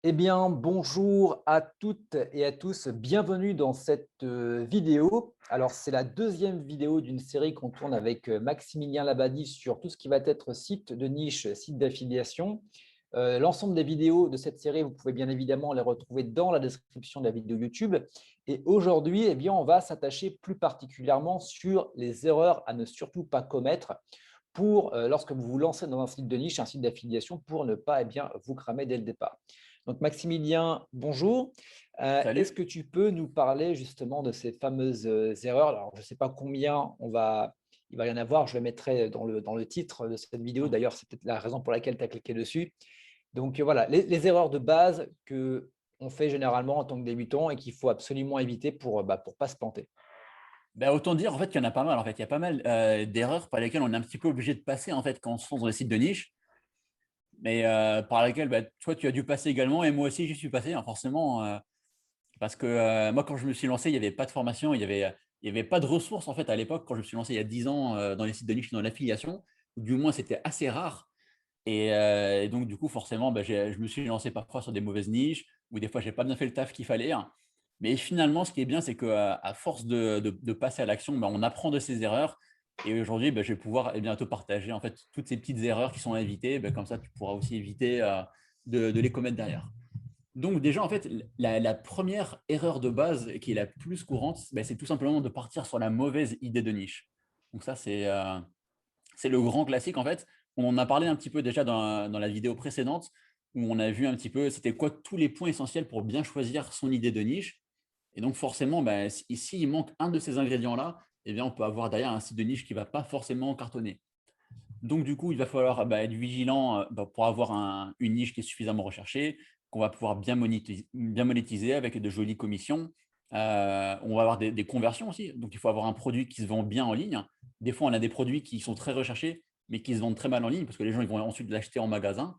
Eh bien, bonjour à toutes et à tous. Bienvenue dans cette vidéo. Alors, c'est la deuxième vidéo d'une série qu'on tourne avec Maximilien Labadie sur tout ce qui va être site de niche, site d'affiliation. L'ensemble des vidéos de cette série, vous pouvez bien évidemment les retrouver dans la description de la vidéo YouTube. Et aujourd'hui, eh bien, on va s'attacher plus particulièrement sur les erreurs à ne surtout pas commettre pour lorsque vous vous lancez dans un site de niche, un site d'affiliation, pour ne pas vous cramer dès le départ. Donc, Maximilien, bonjour. Est-ce Salut. que tu peux nous parler justement de ces fameuses erreurs? Alors, je ne sais pas combien il va y en avoir. Je le mettrai dans le titre de cette vidéo. D'ailleurs, c'est peut-être la raison pour laquelle tu as cliqué dessus. Donc, voilà, les erreurs de base qu'on fait généralement en tant que débutant et qu'il faut absolument éviter pour ne pas se planter. Autant dire en fait qu'il y en a pas mal. En fait, il y a pas mal d'erreurs par lesquelles on est un petit peu obligé de passer en fait quand on se lance dans les sites de niche, mais par lesquelles toi tu as dû passer également et moi aussi j'y suis passé, hein, forcément, parce que moi quand je me suis lancé, il n'y avait pas de formation, il y avait pas de ressources en fait à l'époque quand je me suis lancé il y a 10 ans dans les sites de niche, dans l'affiliation, ou du moins c'était assez rare. Et donc du coup forcément, je me suis lancé parfois sur des mauvaises niches, ou des fois j'ai pas bien fait le taf qu'il fallait, hein. Mais finalement, ce qui est bien, c'est qu'à force de passer à l'action, on apprend de ses erreurs. Et aujourd'hui, je vais pouvoir te partager en fait toutes ces petites erreurs qui sont à éviter. Comme ça, tu pourras aussi éviter de les commettre derrière. Donc déjà, en fait, la première erreur de base qui est la plus courante, c'est tout simplement de partir sur la mauvaise idée de niche. Donc ça, c'est le grand classique en fait. On en a parlé un petit peu déjà dans la vidéo précédente, où on a vu un petit peu c'était quoi tous les points essentiels pour bien choisir son idée de niche. Et donc forcément, s'il manque un de ces ingrédients-là, eh bien, on peut avoir derrière un site de niche qui ne va pas forcément cartonner. Donc du coup, il va falloir être vigilant pour avoir une niche qui est suffisamment recherchée, qu'on va pouvoir bien monétiser avec de jolies commissions. On va avoir des conversions aussi. Donc il faut avoir un produit qui se vend bien en ligne. Des fois, on a des produits qui sont très recherchés, mais qui se vendent très mal en ligne parce que les gens ils vont ensuite l'acheter en magasin.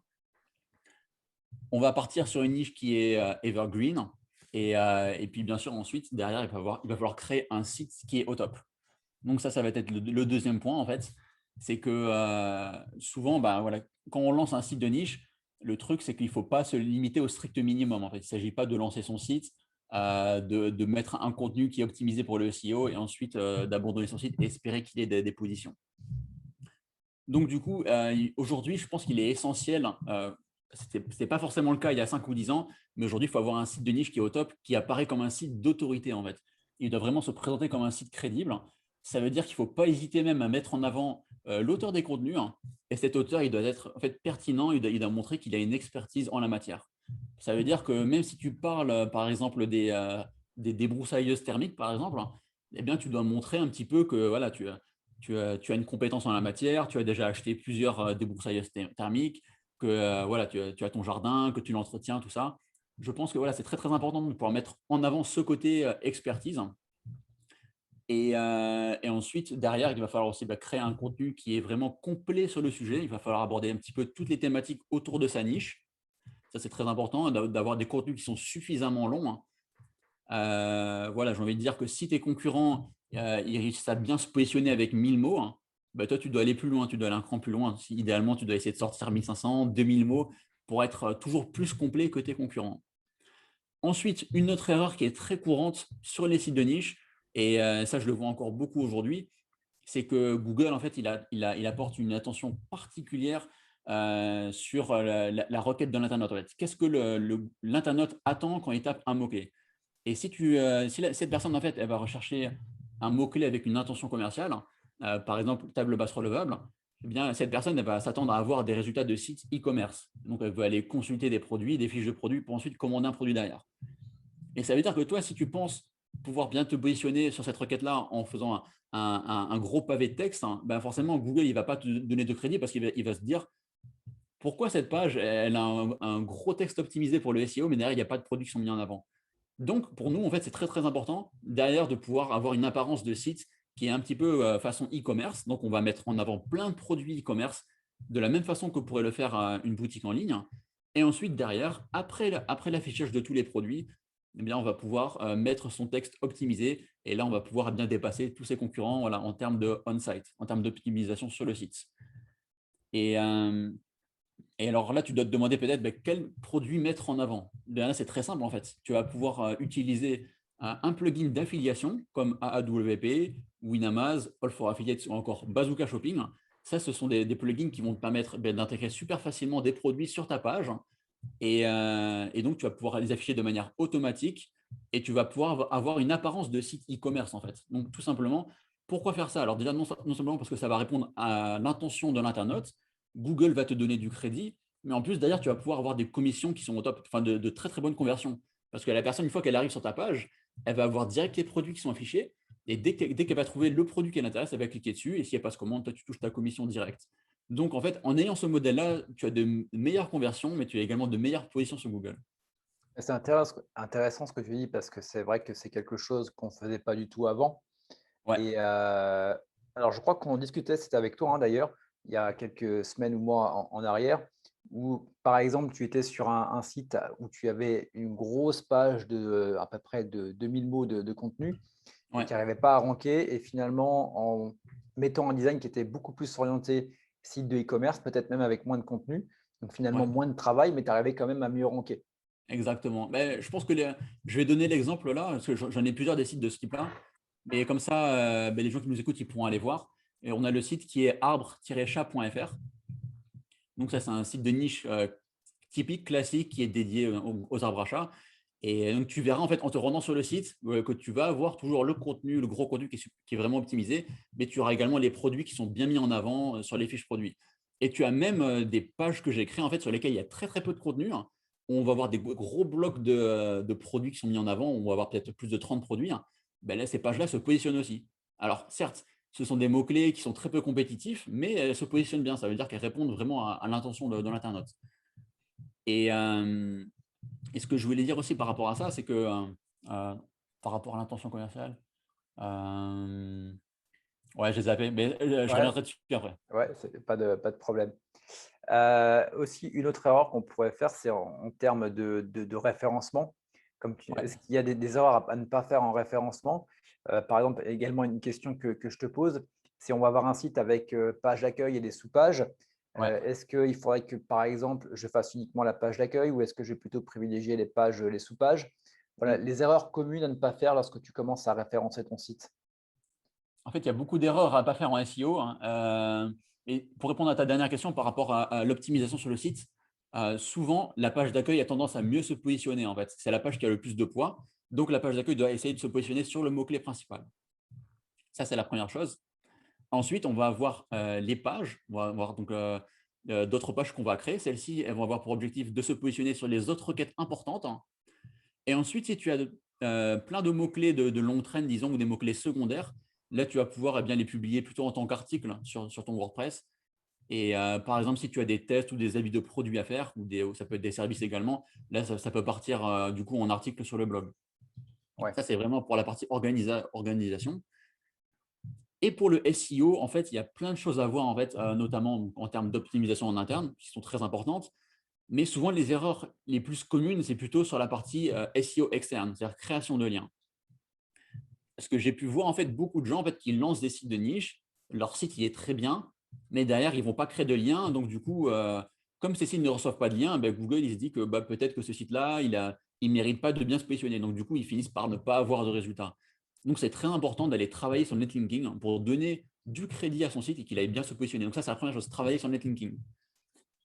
On va partir sur une niche qui est evergreen. Et puis, bien sûr, ensuite, derrière, il va falloir créer un site qui est au top. Donc, ça va être le deuxième point, en fait. C'est que souvent, voilà, quand on lance un site de niche, le truc, c'est qu'il ne faut pas se limiter au strict minimum. En fait. Il ne s'agit pas de lancer son site, de mettre un contenu qui est optimisé pour le SEO et ensuite d'abandonner son site et espérer qu'il ait des positions. Donc, du coup, aujourd'hui, je pense qu'il est essentiel, ce n'était pas forcément le cas il y a 5 ou 10 ans, mais aujourd'hui, il faut avoir un site de niche qui est au top, qui apparaît comme un site d'autorité en fait. Il doit vraiment se présenter comme un site crédible. Ça veut dire qu'il ne faut pas hésiter même à mettre en avant l'auteur des contenus, hein. Et cet auteur, il doit être en fait pertinent, il doit montrer qu'il a une expertise en la matière. Ça veut dire que même si tu parles, par exemple, des débroussailleuses thermiques, par exemple, hein, eh bien, tu dois montrer un petit peu que voilà, tu as une compétence en la matière, tu as déjà acheté plusieurs débroussailleuses thermiques, que voilà, tu as ton jardin, que tu l'entretiens, tout ça. Je pense que voilà, c'est très très important de pouvoir mettre en avant ce côté expertise. Et ensuite, derrière, il va falloir aussi créer un contenu qui est vraiment complet sur le sujet. Il va falloir aborder un petit peu toutes les thématiques autour de sa niche. Ça, c'est très important d'avoir des contenus qui sont suffisamment longs, hein. Voilà, j'ai envie de dire que si tes concurrents ils réussissent à bien se positionner avec 1000 mots, hein, toi, tu dois aller plus loin, tu dois aller un cran plus loin. Idéalement, tu dois essayer de sortir 1500, 2000 mots pour être toujours plus complet que tes concurrents. Ensuite, une autre erreur qui est très courante sur les sites de niche, et ça, je le vois encore beaucoup aujourd'hui, c'est que Google, en fait, il apporte une attention particulière sur la requête de l'internaute. En fait. Qu'est-ce que l'internaute attend quand il tape un mot-clé? Et si cette personne, en fait, elle va rechercher un mot-clé avec une intention commerciale, par exemple, table basse relevable, eh bien, cette personne elle va s'attendre à avoir des résultats de sites e-commerce. Donc, elle veut aller consulter des produits, des fiches de produits pour ensuite commander un produit derrière. Et ça veut dire que toi, si tu penses pouvoir bien te positionner sur cette requête-là en faisant un gros pavé de texte, hein, forcément, Google ne va pas te donner de crédit parce qu'il va se dire pourquoi cette page, elle a un gros texte optimisé pour le SEO, mais derrière, il n'y a pas de produits qui sont mis en avant. Donc, pour nous, en fait, c'est très, très important derrière de pouvoir avoir une apparence de site qui est un petit peu façon e-commerce. Donc, on va mettre en avant plein de produits e-commerce de la même façon que pourrait le faire une boutique en ligne. Et ensuite, derrière, après l'affichage de tous les produits, eh bien, on va pouvoir mettre son texte optimisé. Et là, on va pouvoir bien dépasser tous ses concurrents en termes de on-site, en termes d'optimisation sur le site. Et Et alors là, tu dois te demander peut-être quel produit mettre en avant. Là, c'est très simple en fait. Tu vas pouvoir utiliser un plugin d'affiliation comme AAWP, Winamaz, All for Affiliates ou encore Bazooka Shopping. Ça, ce sont des plugins qui vont te permettre d'intégrer super facilement des produits sur ta page. Et donc, tu vas pouvoir les afficher de manière automatique et tu vas pouvoir avoir une apparence de site e-commerce en fait. Donc, tout simplement, pourquoi faire ça? Alors déjà, non simplement parce que ça va répondre à l'intention de l'internaute, Google va te donner du crédit, mais en plus, d'ailleurs, tu vas pouvoir avoir des commissions qui sont au top, enfin de très très bonnes conversions. Parce que la personne, une fois qu'elle arrive sur ta page, elle va avoir direct les produits qui sont affichés. Et dès qu'elle va trouver le produit qui l'intéresse, elle va cliquer dessus. Et si elle passe commande, toi, tu touches ta commission directe. Donc, en fait, en ayant ce modèle-là, tu as de meilleures conversions, mais tu as également de meilleures positions sur Google. C'est intéressant ce que tu dis parce que c'est vrai que c'est quelque chose qu'on ne faisait pas du tout avant. Ouais, Et alors, je crois qu'on discutait, c'était avec toi d'ailleurs, il y a quelques semaines ou mois en arrière, où par exemple, tu étais sur un site où tu avais une grosse page de à peu près de 2000 mots de contenu et ouais, qui n'arrivait pas à ranker. Et finalement, en mettant un design qui était beaucoup plus orienté site de e-commerce, peut-être même avec moins de contenu, donc finalement ouais, moins de travail, mais tu arrivais quand même à mieux ranker. exactement. Mais je pense que je vais donner l'exemple là, parce que j'en ai plusieurs des sites de ce type-là. Mais comme ça, les gens qui nous écoutent, ils pourront aller voir. Et on a le site qui est arbre-chat.fr. Donc ça, c'est un site de niche typique, classique, qui est dédié aux arbres à chat. Et donc, tu verras, en fait, en te rendant sur le site, que tu vas avoir toujours le contenu, le gros contenu qui est vraiment optimisé, mais tu auras également les produits qui sont bien mis en avant sur les fiches produits. Et tu as même des pages que j'ai créées, en fait, sur lesquelles il y a très, très peu de contenu, hein. On va avoir des gros blocs de produits qui sont mis en avant. On va avoir peut-être plus de 30 produits, hein. Ben là, ces pages-là se positionnent aussi. Alors, certes, ce sont des mots-clés qui sont très peu compétitifs, mais elles se positionnent bien. Ça veut dire qu'elles répondent vraiment à l'intention de l'internaute. Et, et ce que je voulais dire aussi par rapport à ça, c'est que par rapport à l'intention commerciale, euh, ouais, j'ai zappé, mais je Ouais, reviendrai dessus après. ouais, c'est pas de problème. Aussi, une autre erreur qu'on pourrait faire, c'est en termes de référencement. Ouais, Est-ce qu'il y a des erreurs à ne pas faire en référencement? Par exemple, également une question que je te pose, si on va avoir un site avec, page d'accueil et des sous-pages, ouais. est-ce qu'il faudrait que, par exemple, je fasse uniquement la page d'accueil ou est-ce que je vais plutôt privilégier les sous-pages? Voilà, Mm. les erreurs communes à ne pas faire lorsque tu commences à référencer ton site. En fait, il y a beaucoup d'erreurs à ne pas faire en SEO, hein. Et pour répondre à ta dernière question par rapport à l'optimisation sur le site, souvent, la page d'accueil a tendance à mieux se positionner. En fait, c'est la page qui a le plus de poids. Donc, la page d'accueil doit essayer de se positionner sur le mot-clé principal. Ça, c'est la première chose. Ensuite, on va avoir les pages. On va avoir donc d'autres pages qu'on va créer. Celles-ci, elles vont avoir pour objectif de se positionner sur les autres requêtes importantes, hein. Et ensuite, si tu as plein de mots-clés de longue traîne, disons, ou des mots-clés secondaires, là, tu vas pouvoir bien les publier plutôt en tant qu'article sur ton WordPress. Et par exemple, si tu as des tests ou des avis de produits à faire, ou ça peut être des services également, là, ça peut partir du coup en article sur le blog. Ouais. Ça, c'est vraiment pour la partie organisation. Et pour le SEO, en fait, il y a plein de choses à voir, en fait, notamment en termes d'optimisation en interne, qui sont très importantes. Mais souvent, les erreurs les plus communes, c'est plutôt sur la partie SEO externe, c'est-à-dire création de liens. Parce que j'ai pu voir en fait beaucoup de gens en fait, qui lancent des sites de niche, leur site il est très bien, mais derrière, ils ne vont pas créer de liens. Donc, du coup, comme ces sites ne reçoivent pas de liens, ben, Google il se dit que peut-être que ce site-là, il ne mérite pas de bien se positionner. Donc, du coup, ils finissent par ne pas avoir de résultats. Donc, c'est très important d'aller travailler sur le netlinking pour donner du crédit à son site et qu'il aille bien se positionner. Donc, ça, c'est la première chose, travailler sur le netlinking.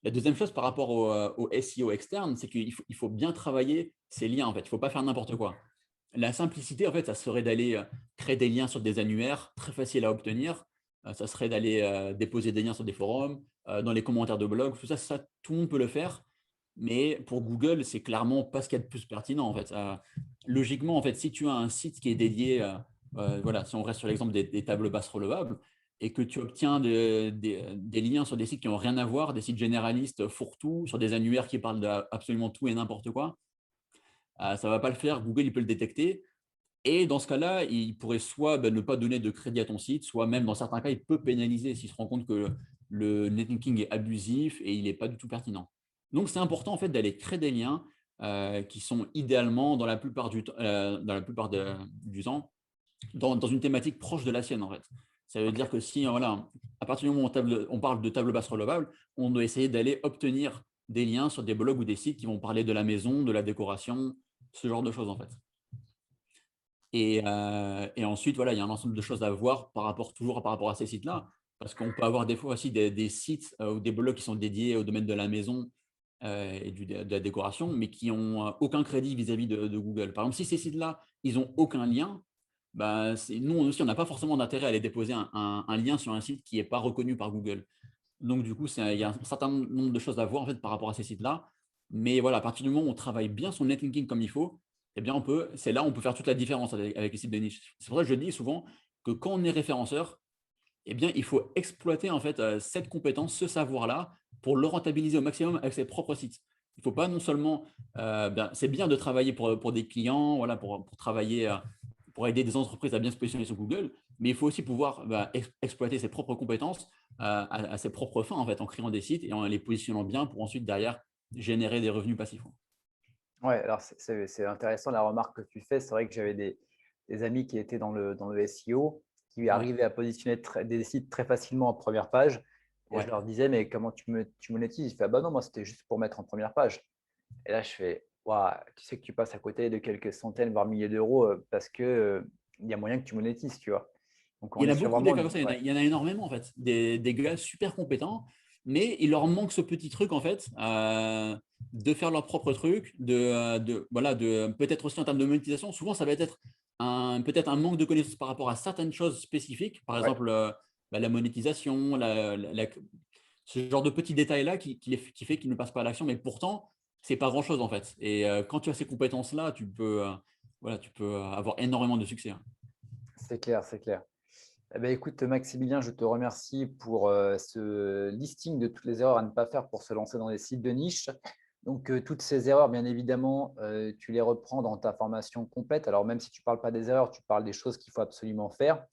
La deuxième chose par rapport au SEO externe, c'est qu'il faut bien travailler ces liens. En fait. Il ne faut pas faire n'importe quoi. La simplicité, en fait, ça serait d'aller créer des liens sur des annuaires très faciles à obtenir. Ça serait d'aller déposer des liens sur des forums, dans les commentaires de blog. Tout ça, tout le monde peut le faire. Mais pour Google, c'est clairement pas ce qu'il y a de plus pertinent. En fait. Logiquement, en fait, si tu as un site qui est dédié, voilà, si on reste sur l'exemple des tables basses relevables, et que tu obtiens des liens sur des sites qui n'ont rien à voir, des sites généralistes fourre-tout, sur des annuaires qui parlent d'absolument tout et n'importe quoi, ça ne va pas le faire. Google, il peut le détecter. Et dans ce cas-là, il pourrait soit ne pas donner de crédit à ton site, soit même dans certains cas, il peut pénaliser s'il se rend compte que le netlinking est abusif et il n'est pas du tout pertinent. Donc, c'est important en fait d'aller créer des liens qui sont idéalement dans la plupart du temps, du temps dans une thématique proche de la sienne en fait. Ça veut Ok. dire que si voilà, à partir du moment où on parle de table basse relevable, on doit essayer d'aller obtenir des liens sur des blogs ou des sites qui vont parler de la maison, de la décoration, ce genre de choses en fait. Et ensuite, voilà, il y a un ensemble de choses à voir toujours par rapport à ces sites-là, parce qu'on peut avoir des fois aussi des sites ou des blogs qui sont dédiés au domaine de la maison et de la décoration, mais qui n'ont aucun crédit vis-à-vis de Google. Par exemple, si ces sites-là, ils n'ont aucun lien, bah, nous aussi, on n'a pas forcément d'intérêt à aller déposer un lien sur un site qui n'est pas reconnu par Google. Donc, du coup, il y a un certain nombre de choses à voir en fait, par rapport à ces sites-là. Mais voilà, à partir du moment où on travaille bien son netlinking comme il faut, eh bien, c'est là où on peut faire toute la différence avec les sites de niche. C'est pour ça que je dis souvent que quand on est référenceur, eh bien, il faut exploiter en fait cette compétence, ce savoir-là, pour le rentabiliser au maximum avec ses propres sites. Il ne faut pas non seulement, c'est bien de travailler pour des clients, voilà, pour travailler, pour aider des entreprises à bien se positionner sur Google, mais il faut aussi pouvoir exploiter ses propres compétences à ses propres fins en fait, en créant des sites et en les positionnant bien pour ensuite derrière générer des revenus passifs. Ouais, alors c'est intéressant la remarque que tu fais. C'est vrai que j'avais des amis qui étaient dans le SEO, qui Ouais, arrivaient à positionner des sites très facilement en première page. Et je ouais. leur disais, mais comment tu monétises? Ils font, ah bah non, moi, c'était juste pour mettre en première page. Et là, je fais, waouh, tu sais que tu passes à côté de quelques centaines, voire milliers d'euros parce que il y a moyen que tu monétises, tu vois. Donc, Il on y est en a sur beaucoup des vraiment. cas comme ça, Ouais. il y en a énormément en fait, des gars super compétents, mais il leur manque ce petit truc en fait, de faire leur propre truc, voilà, peut-être aussi en termes de monétisation. Souvent, ça va être peut-être un manque de connaissances par rapport à certaines choses spécifiques, par Ouais. exemple la monétisation, ce genre de petits détails-là qui fait qu'ils ne passent pas à l'action, mais pourtant, c'est pas grand-chose en fait. Et quand tu as ces compétences-là, voilà, tu peux avoir énormément de succès, hein. C'est clair, c'est clair. Eh ben, écoute, Maximilien, je te remercie pour ce listing de toutes les erreurs à ne pas faire pour se lancer dans les sites de niche. Donc, toutes ces erreurs, bien évidemment, tu les reprends dans ta formation complète. Alors, même si tu ne parles pas des erreurs, tu parles des choses qu'il faut absolument faire.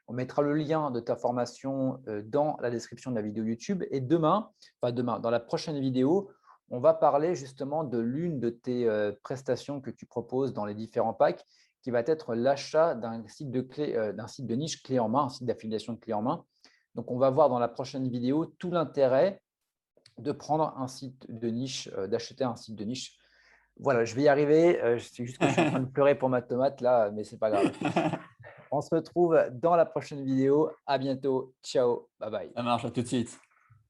On mettra le lien de ta formation dans la description de la vidéo YouTube. Et demain, dans la prochaine vidéo, on va parler justement de l'une de tes prestations que tu proposes dans les différents packs, qui va être l'achat d'un site d'un site de niche clé en main, un site d'affiliation de clé en main. Donc, on va voir dans la prochaine vidéo tout l'intérêt de prendre un site de niche, d'acheter un site de niche. Voilà, je vais y arriver. C'est juste que je suis en train de pleurer pour ma tomate là, mais c'est pas grave. On se retrouve dans la prochaine vidéo. À bientôt. Ciao. Bye bye. Ça marche, à tout de suite.